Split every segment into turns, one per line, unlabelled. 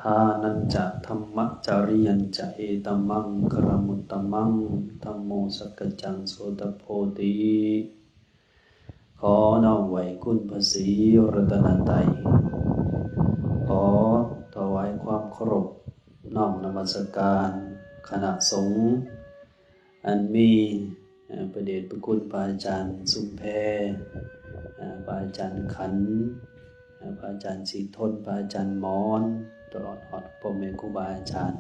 ทานันจะธรรมจริยัญจะเอตัมมังคารมุตตมังธัมโมสักจจังโสตโพธิขอน้อมไหวคุณพระศรีรัตนตรัยขอถวายความเคารพน้อมนมัสการคณะสงฆ์อันมีพระเดชพระคุณพระอาจารย์สุมแพพระอาจารย์ขันธ์พระอาจารย์ศรีทนพระอาจารย์หมอนตลอดพ่อแม่ครูบาอาจารย์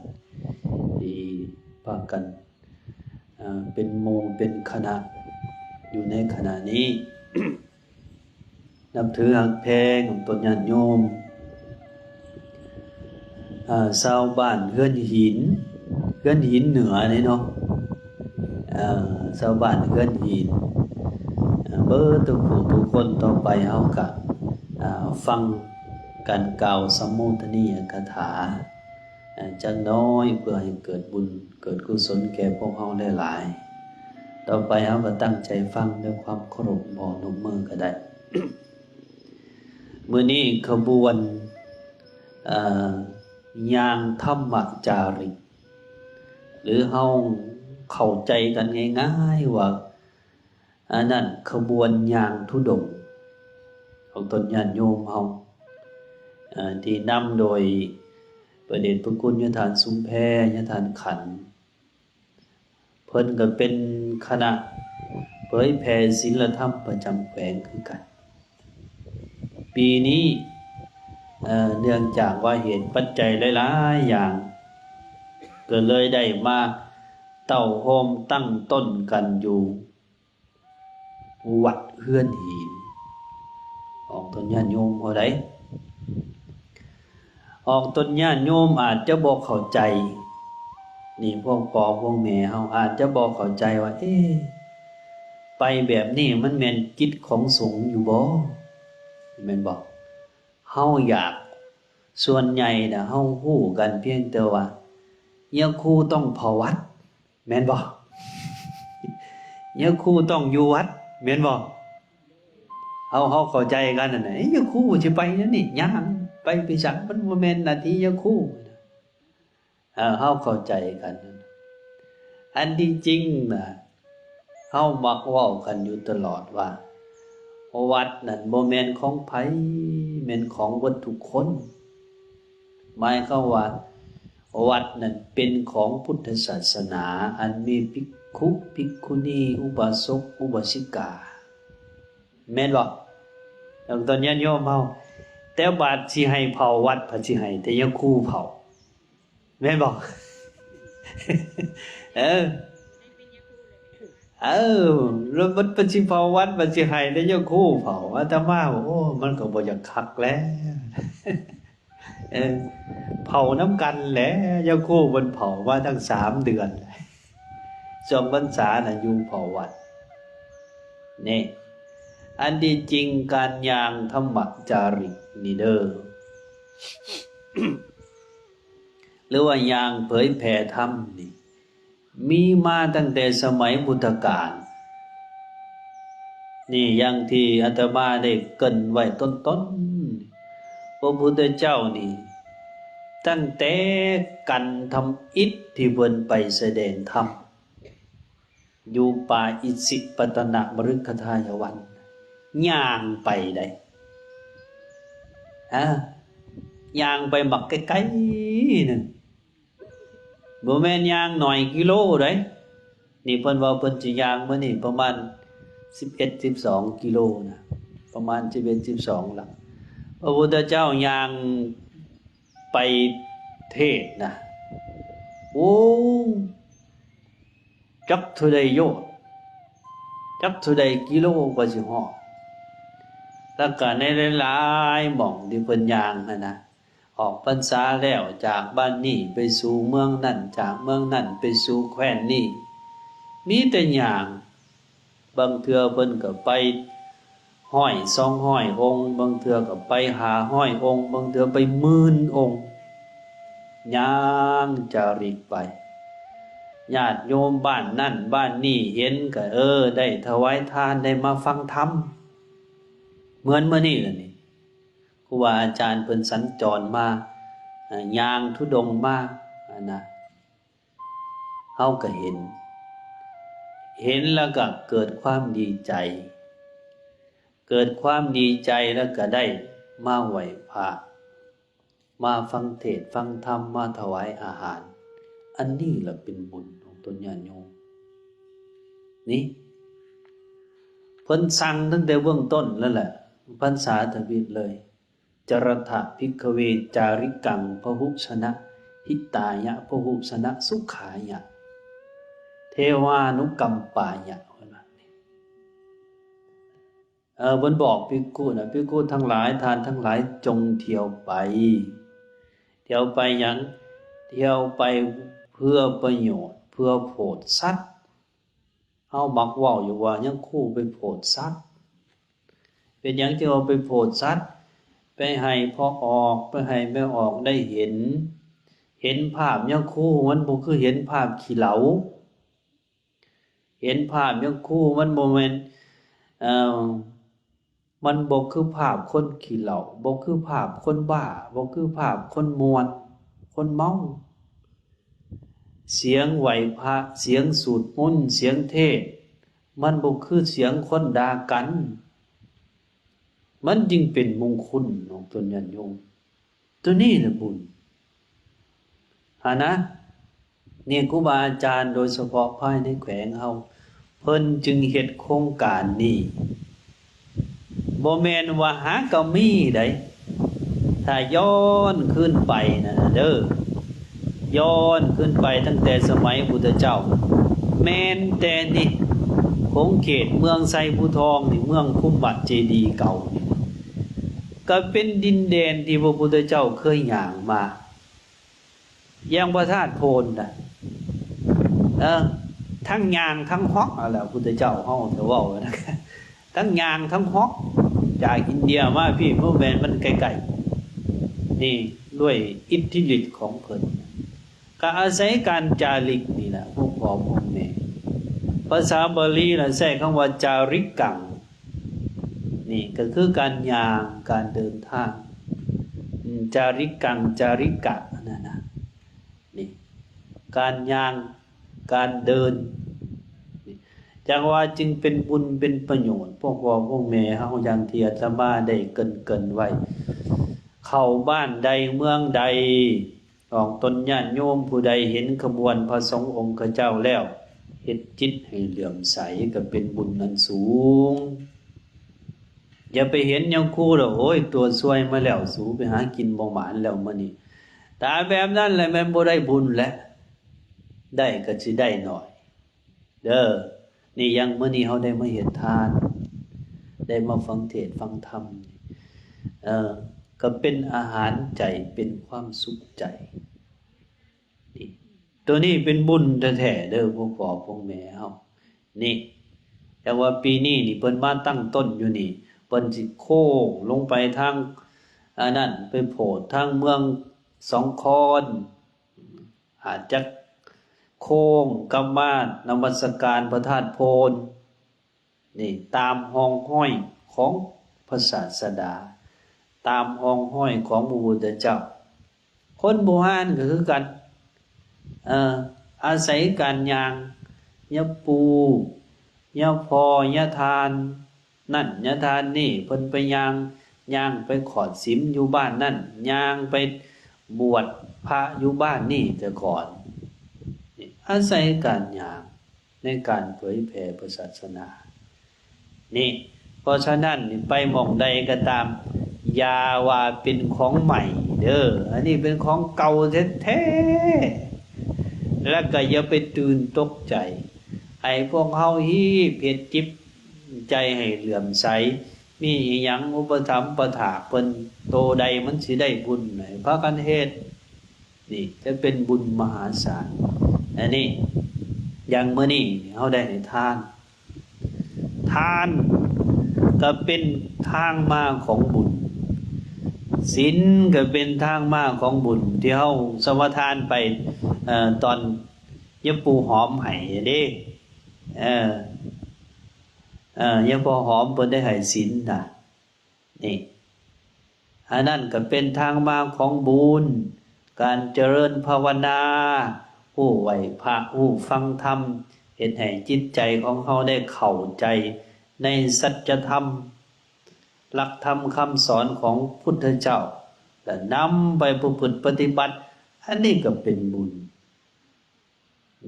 ที่พากันเป็นหมู่เป็นคณะอยู่ในขณะนี้ นับถือหักแพงของตนญาติโยมชาวบ้านเฮือนหินเหนือนี่เนาะชาวบ้านเฮือนหินเบิดทุกคนต่อไปเฮากะฟังการกล่าวสัมโมทนียกถาจักน้อยเพื่อให้เกิดบุญเกิดกุศลแก่พวกเฮาหลายๆต่อไปเฮาก็ตั้งใจฟังด้วยความเคารพบ่นมมือก็ได้ มื้อนี้ขบวนยางธรรมจาริกหรือเฮาเข้าใจกันง่ายๆว่าอันนั้นขบวนยางธุดงค์ของตนญาติโยมเฮาที่นำโดยพระเดชพระคุณยฐานสุมแพยฐานขันธ์เพิ่นก็เป็นคณะเผยแผ่ศีลธรรมประจำแขวงคือกันปีนี้เนื่องจากว่าเหตุปัจจัยหลายๆอย่างก็เลยได้มาเต้าโฮมตั้งต้นกันอยู่วัดเฮือนหินออกตนญาติโยมเฮาได้ออกตนญาติโยมอาจจะบ่เข้าใจนี่พวกพ่อพวกแม่เฮาอาจจะบ่เข้าใจว่าไปแบบนี้มันแม่นกิจของสงฆ์อยู่บ่แม่นบ่เฮาอยากส่วนใหญ่น่ะเฮาฮู้กันเพียงแต่ว่าอย่าคู่ต้องเข้าวัดแม่นบ่อย่าคู่ต้องอยู่วัดแม่นบ่เฮาเข้าใจกันนั่นน่ะอย่าคู่สิไปนั่นนี่ย่างไปสักมันบ่แม่นหน้าที่อย่าคู่เฮาเข้าใจกันอันที่จริงน่ะเฮามักเว้ากันอยู่ตลอดว่าวัดนั่นบ่แม่นของไผแม่นของเบิดทุกคนหมายความว่าวัดนั่นเป็นของพุทธศาสนาอันมีภิกขุภิกขุณีอุบาสกอุบาสิกาแม่นบ่ตอนญาติโยมเฮาแต่บาดสิให้เผาวัดพระสิให้แต่ยังคู่เผาแม่นบ่ แล้วมันสิเผาวัดมันสิให้แต่ยังคู่เผาอาตมาโอ้มันก็บ่อยากคักแล้วเผาน้ำกันแหละยังคู่มันเผามาทั้ง3เดือนช่วงพรรษาน่ะอยู่เผาวัดนี่อันที่จริงการยางธรรมจาริกนี่เด้อ หรือว่ายางเผยแผ่ธรรมนี่มีมาตั้งแต่สมัยพุทธกาลนี่อย่างที่อาตมาได้เกริ่นไว้ต้นพระพุทธเจ้านี่ตั้งแต่กันทำอิฐที่เพิ่นไปแสดงธรรมอยู่ป่าอิสิปตนมฤคทายวันย่างไปได้ย่างไปบักไกลๆนั่นบ่แม่นย่างหน่อยกิโลเด้นี่เพิ่นว่าเพิ่นสิย่างมื้อนี้ประมาณ11-12กิโลนะประมาณ11-12ล่ะพระพุทธเจ้าย่างไปเทศนะโอ้จักเท่าใดโยชน์จักเท่าใดกิโลกว่าสิฮอดแล้วก็ในหลายๆหม่องที่เพิ่นย่างนะออกพรรษาแล้วจากบ้านนี้ไปสู่เมืองนั่นจากเมืองนั่นไปสู่แคว้นนี้มีแต่ย่างบางเทื่อเพิ่นก็ไป100-200องค์บางเทื่อก็ไป500องค์บางเทื่อไป10,000องค์ย่างจาริกไปญาติโยมบ้านนั่นบ้านนี่เห็นก็ได้ถวายทานได้มาฟังธรรมเหมือนมื้อนี้ล่ะนี่ครูบาอาจารย์เพิ่นสัญจรมา ย่างธุดงค์มานะเฮาก็เห็นแล้วก็เกิดความดีใจเกิดความดีใจแล้วก็ได้มาไหว้พระมาฟังเทศน์ฟังธรรมมาถวายอาหารอันนี้แหละเป็นบุญของตนญาติโยมนี่เพิ่นสั่งตั้งแต่เบื้องต้นแล้วแหละพรรษาทวิตเลยจรถะภิกขเวจาริกังพหุชนะหิตายะพหุชนะสุขายะเทวานุกัมปายะเพิ่นบอกภิกขุนะภิกขุทั้งหลายทานทั้งหลายจงเที่ยวไปหยังเที่ยวไปเพื่อประโยชน์เพื่อโพธิสัตว์เฮามักเว้าอยู่ว่ายังคู่ไปโพธิสัตว์เป็นหยังที่เอาไปโพธิสัตว์ไปให้พ่อออกไปให้แม่ออกได้เห็นภาพยังคู่มันบ่คือเห็นภาพขี้เหลาเห็นภาพยังคู่มันบ่แม่นมันบ่คือภาพคนขี้เหล้าบ่คือภาพคนบ้าบ่คือภาพคนม่วนคนเมาเสียงไหว้พระเสียงสวดมนต์เสียงเทศน์มันบ่คือเสียงคนด่ากันมันจึงเป็นมงคลของตนญาติโยมตัวนี้แหละบุญนะนี่ครูบาอาจารย์โดยเฉพาะภายในแขวงเฮาเพิ่นจึงเฮ็ดโครงการนี้บ่แม่นว่าหาก็มีได้ถ้าย้อนขึ้นไปนะเด้อย้อนขึ้นไปตั้งแต่สมัยพุทธเจ้าแม่นแต่นี่คงเขตเมืองไซภูทองนี่เมืองคุมบัดเจดีย์เก่าก็เป็นดินแดนที่พระพุทธเจ้าเคยย่างมาอย่างพระธาตุโพนน่ะทั้งย่างทั้งฮอกอะไรพุทธเจ้าเฮาเถอะเว้านะทั้งย่างทั้งฮอกจากอินเดียมาพี่เมื่อแม่นมันไกลๆนี่ด้วยอิทธิฤทธิ์ของเพิ่นก็อาศัยการจาริกนี่แหละพวกพ่อพวกแม่ภาษาบาลีน่ะใช้คำว่าจาริกังนี่ก็คือการย่างการเดินทางจาริกังจาริกะนั่นน่ะนี่การย่างการเดินจังว่าจึงเป็นบุญเป็นประโยชน์พวกพ่อพวกแม่เฮาอย่างที่อาตมาได้เกริ่นไว้เข้าบ้านใดเมืองใดของตนญาติโยมผู้ใดเห็นขบวนพระสงฆ์องค์เจ้าแล้วเฮ็ดจิตให้เหลื่อมใสก็เป็นบุญอันสูงอย่าไปเห็นยังคู่แล้วโอ้ยตัวซวยมาแล้วสูไปหากินบ่หมานแล้วมื้อนี้ตาแบบนั้นแหละมันบ่ได้บุญแหละได้ก็สิได้หน่อยเด้อนี่ยังมื้อนี้เฮาได้มาเฮ็ดทานได้มาฟังเทศน์ฟังธรรมก็เป็นอาหารใจเป็นความสุขใจนี่ตัวนี้เป็นบุญแท้ๆเด้อพวกพ่อพวกแม่เฮานี่แต่ว่าปีนี้นี่เพิ่นมาตั้งต้นอยู่นี่เพิ่นสิโค้งลงไปทางนั่นไปโผล่ทางเมืองสองคอนอาจจะโค้งกลับมานมัสการพระธาตุโพนนี่ตามห้องห้อยของพระศาสดาตามห้องห้อยของพระพุทธเจ้าคนโบราณก็คือกันอาศัยการย่างยะปูยะพอยะทานนั่นยะทานนี่เพิ่นไปย่างไปขอดศีลอยู่บ้านนั่นย่างไปบวชพระอยู่บ้านนี่แต่ก่อนอาศัยการย่างในการเผยแผ่พระศาสนานี่เพราะฉะนั้นไปหม่องใดก็ตามอย่าว่าเป็นของใหม่เด้ออันนี้เป็นของเก่าแท้ๆแล้วก็อย่าไปตื่นตกใจให้พวกเฮาฮีบเฮ็ดจิตใจให้เหลื่อมใสมีอิหยังอุปถัมภ์ประถากเพิ่นโตใดมันสิได้บุญให้พากันเฮ็ดนี่จะเป็นบุญมหาศาลอันนี้อย่างมื้อนี้เฮาได้ให้ทานก็เป็นทางมาของบุญศีลก็เป็นทางมาของบุญที่เฮาสมาทานไปตอนยะปูหอมให้เด้ยะพอหอมเพิ่นได้ให้ศีลน่ะนี่อันนั้นก็เป็นทางมาของบุญ การเจริญภาวนาผู้ไหวพระผู้ฟังธรรมเฮ็ดให้จิตใจของเขาได้เข้าใจในสัจธรรมหลักธรรมคำสอนของพุทธเจ้าและนำไปประพฤติปฏิบัติอันนี้ก็เป็นบุญ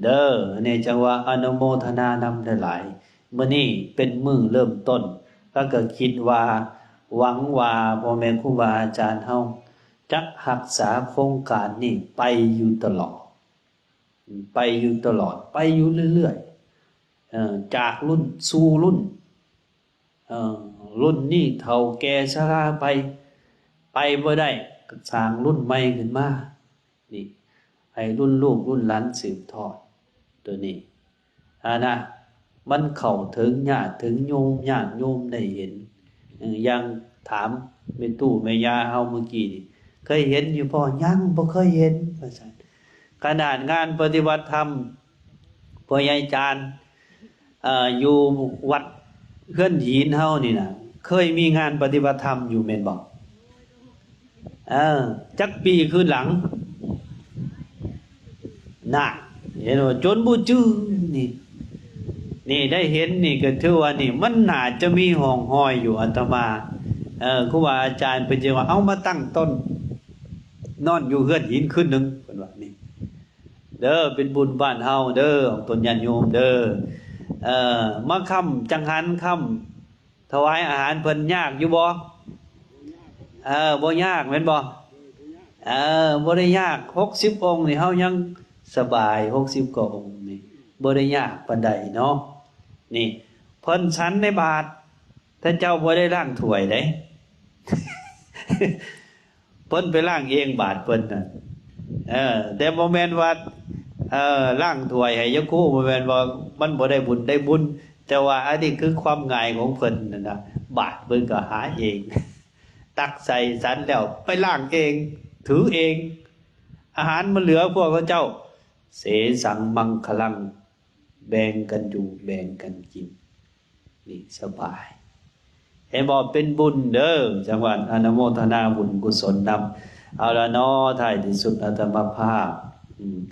เด้อนี่จังว่าอนุโมทนานำได้หลายมื้อนี้เป็นมื้อเริ่มต้นก็คิดว่าหวังว่าพ่อแม่ครูบาอาจารย์เฮาจะรักษาโครงการนี้ไปอยู่ตลอดไปอยู่ตลอดไปอยู่เรื่อยๆจากรุ่นสู่รุ่นรุ่นนี้เฒ่าแก่ชราไปบ่ได้ก็สร้างรุ่นใหม่ขึ้นมานี่ให้รุ่นลูกรุ่นหลานสืบทอดตัวนี้นะมันเข้าถึงญาติถึงโยมญาติโยมได้เห็นอย่างถามแม่ตู้แม่ย่าเฮาเมื่อกี้นี่เคยเห็นอยู่บ่ยังบ่เคยเห็นว่าซั่นขนาดงานปฏิบัติธรรมพ่อใหญ่จานอยู่วัดเฮือนหินเฮานี่น่ะเคยมีงานปฏิบัติธรรมอยู่แม่นบ่จักปีคืนหลังน่ะเห็นว่าจนบ่จื้อนี่ได้เห็นนี่ก็ถือว่านี่มันน่าจะมีห้องห้อยอยู่อาตมาครูบาอาจารย์เพิ่นจะว่าเอามาตั้งต้นนอนอยู่เฮือนหินคืนนึงเพิ่นว่านี่เด้อเป็นบุญบ้านเฮาเด้อของตนญาติโยมเด้อมาค่ำจังหันค่ำถวายอาหารเพิ่นยากอยู่บ่บ่ยากแม่นบ่บ่ได้ยาก60องค์นี่เฮายังสบาย60กว่าองค์นี่บ่ได้ยากปานใดเนาะนี่เพิ่นฉันในบาตรถ้าเจ้าบ่ได้ล้างถ้วยเด้ เพิ่นไปล้างเองบาตรเพิ่นน่ะแต่บ่แม่นว่าล้างถ้วยให้ยะคูบ่แม่นว่ามันบ่ได้บุญได้บุญแต่ว่าอันนี้คือความง่ายของเพิ่นนั่นน่ะบาตรเพิ่นก็หาเองตักใส่สันแล้วไปล้างเองถือเองอาหารมันเหลือพวกเขาเจ้าเสสังมังคลังแบ่งกันอยู่แบ่งกันกินนี่สบายให้บอกเป็นบุญเด้อจังหวัดอนุโมทนาบุญกุศลนำเอาละน้อท้ายที่สุดอาตมาภาพ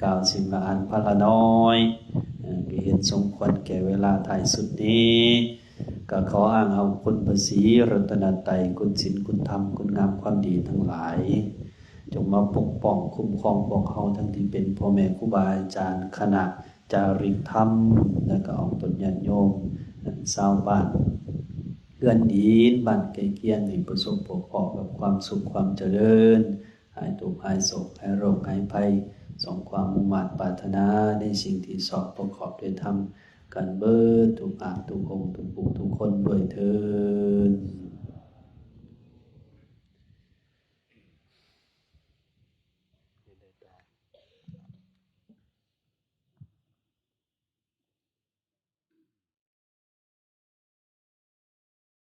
กล่าวสิ่งละอันพละน้อยเห็นสมควรแก่เวลาท้ายสุดนี้ก็ขออ้างเอาคุณพระศรีรัตนตรัยคุณศีลคุณธรรมคุณงามความดีทั้งหลายจงมาปกป้องคุ้มครองพวกเขาทั้งที่เป็นพ่อแม่ครูบาอาจารย์คณะจาริกธรรมและก็ออกตนญาติโยมชาวบ้านเอื้อนหินบ้านใกล้เคียงให้ประสบพบกับความสุขความเจริญหายทุกข์หายโศกหายโรคหายภัยสมความมุ่งมั่นปรารถนาในสิ่งที่สอบประกอบด้วยธรรมกันเบิดทุกอาทุกองค์ทุกผู้ทุกคนด้วยเถิด